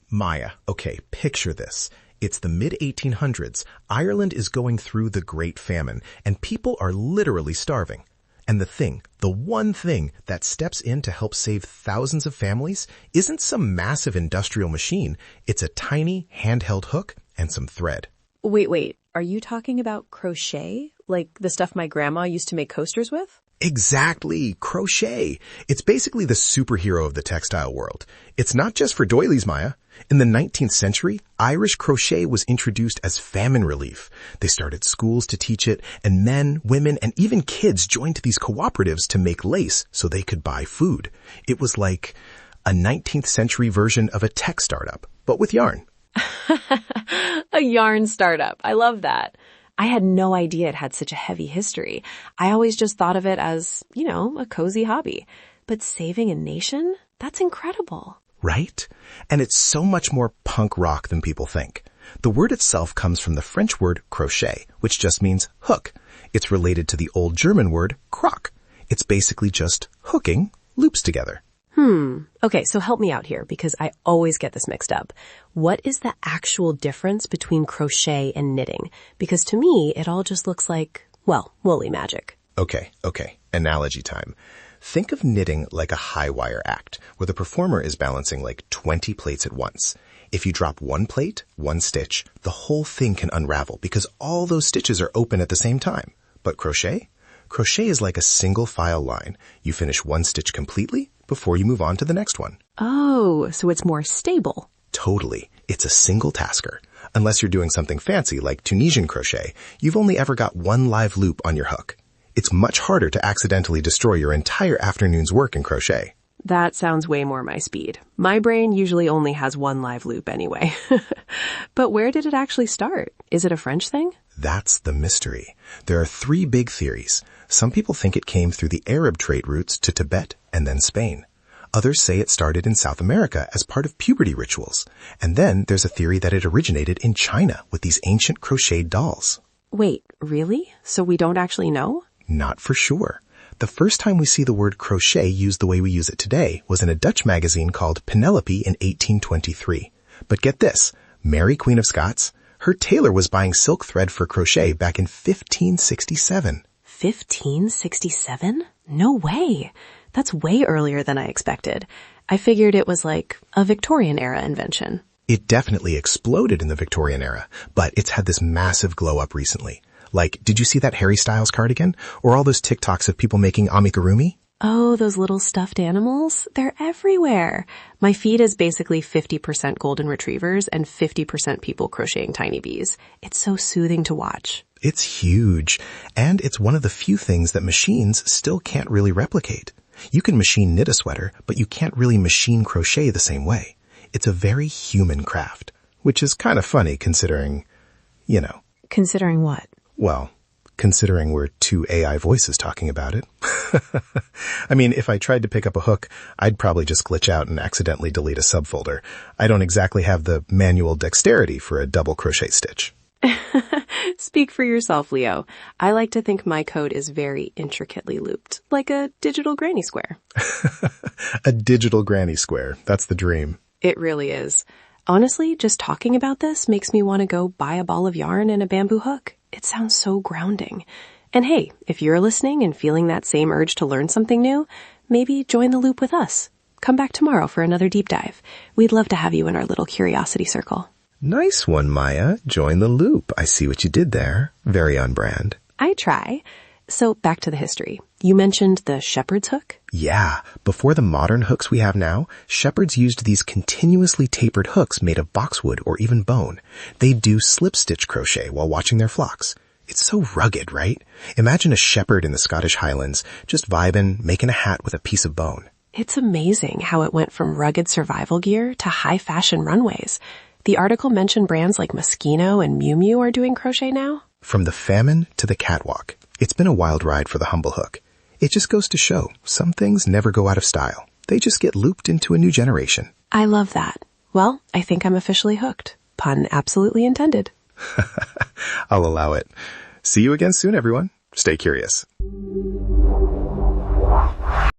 Maya, okay, picture this. It's the mid-1800s. Ireland is going through the Great Famine, and people are literally starving. And the one thing that steps in to help save thousands of families isn't some massive industrial machine. It's a tiny handheld hook and some thread. Wait. Are you talking about crochet? Like the stuff my grandma used to make coasters with? Exactly, crochet. It's basically the superhero of the textile world. It's not just for doilies, Maya. In the 19th century, Irish crochet was introduced as famine relief. They started schools to teach it, and men, women, and even kids joined these cooperatives to make lace so they could buy food. It was like a 19th century version of a tech startup, but with yarn. A yarn startup. I love that. I had no idea it had such a heavy history. I always just thought of it as, a cozy hobby. But saving a nation? That's incredible. Right? And it's so much more punk rock than people think. The word itself comes from the French word crochet, which just means hook. It's related to the old German word croc. It's basically just hooking loops together. Okay, so help me out here because I always get this mixed up. What is the actual difference between crochet and knitting? Because to me, it all just looks like, woolly magic. Okay. Analogy time. Think of knitting like a high wire act, where the performer is balancing like 20 plates at once. If you drop one plate, one stitch, the whole thing can unravel because all those stitches are open at the same time. But crochet? Crochet is like a single file line. You finish one stitch completely before you move on to the next one. Oh, so it's more stable. Totally. It's a single tasker. Unless you're doing something fancy like Tunisian crochet, you've only ever got one live loop on your hook. It's much harder to accidentally destroy your entire afternoon's work in crochet. That sounds way more my speed. My brain usually only has one live loop anyway. But where did it actually start? Is it a French thing? That's the mystery. There are 3 big theories. Some people think it came through the Arab trade routes to Tibet and then Spain. Others say it started in South America as part of puberty rituals. And then there's a theory that it originated in China with these ancient crocheted dolls. Wait, really? So we don't actually know? Not for sure. The first time we see the word crochet used the way we use it today was in a Dutch magazine called Penelope in 1823. But get this, Mary Queen of Scots, her tailor was buying silk thread for crochet back in 1567. 1567? No way. That's way earlier than I expected. I figured it was like a Victorian era invention. It definitely exploded in the Victorian era, but it's had this massive glow up recently. Like, did you see that Harry Styles cardigan? Or all those TikToks of people making amigurumi? Oh, those little stuffed animals? They're everywhere. My feed is basically 50% golden retrievers and 50% people crocheting tiny bees. It's so soothing to watch. It's huge. And it's one of the few things that machines still can't really replicate. You can machine knit a sweater, but you can't really machine crochet the same way. It's a very human craft, which is kind of funny considering, Considering what? Well, considering we're 2 AI voices talking about it. I mean, if I tried to pick up a hook, I'd probably just glitch out and accidentally delete a subfolder. I don't exactly have the manual dexterity for a double crochet stitch. Speak for yourself, Leo. I like to think my code is very intricately looped, like a digital granny square. A digital granny square. That's the dream. It really is. Honestly, just talking about this makes me want to go buy a ball of yarn and a bamboo hook. It sounds so grounding. And hey, if you're listening and feeling that same urge to learn something new, maybe join the loop with us. Come back tomorrow for another deep dive. We'd love to have you in our little curiosity circle. Nice one, Maya. Join the loop. I see what you did there. Very on brand. I try. So back to the history. You mentioned the shepherd's hook? Yeah. Before the modern hooks we have now, shepherds used these continuously tapered hooks made of boxwood or even bone. They'd do slip stitch crochet while watching their flocks. It's so rugged, right? Imagine a shepherd in the Scottish Highlands just vibing, making a hat with a piece of bone. It's amazing how it went from rugged survival gear to high fashion runways. The article mentioned brands like Moschino and Miu Miu are doing crochet now. From the famine to the catwalk, it's been a wild ride for the humble hook. It just goes to show, some things never go out of style. They just get looped into a new generation. I love that. Well, I think I'm officially hooked. Pun absolutely intended. I'll allow it. See you again soon, everyone. Stay curious.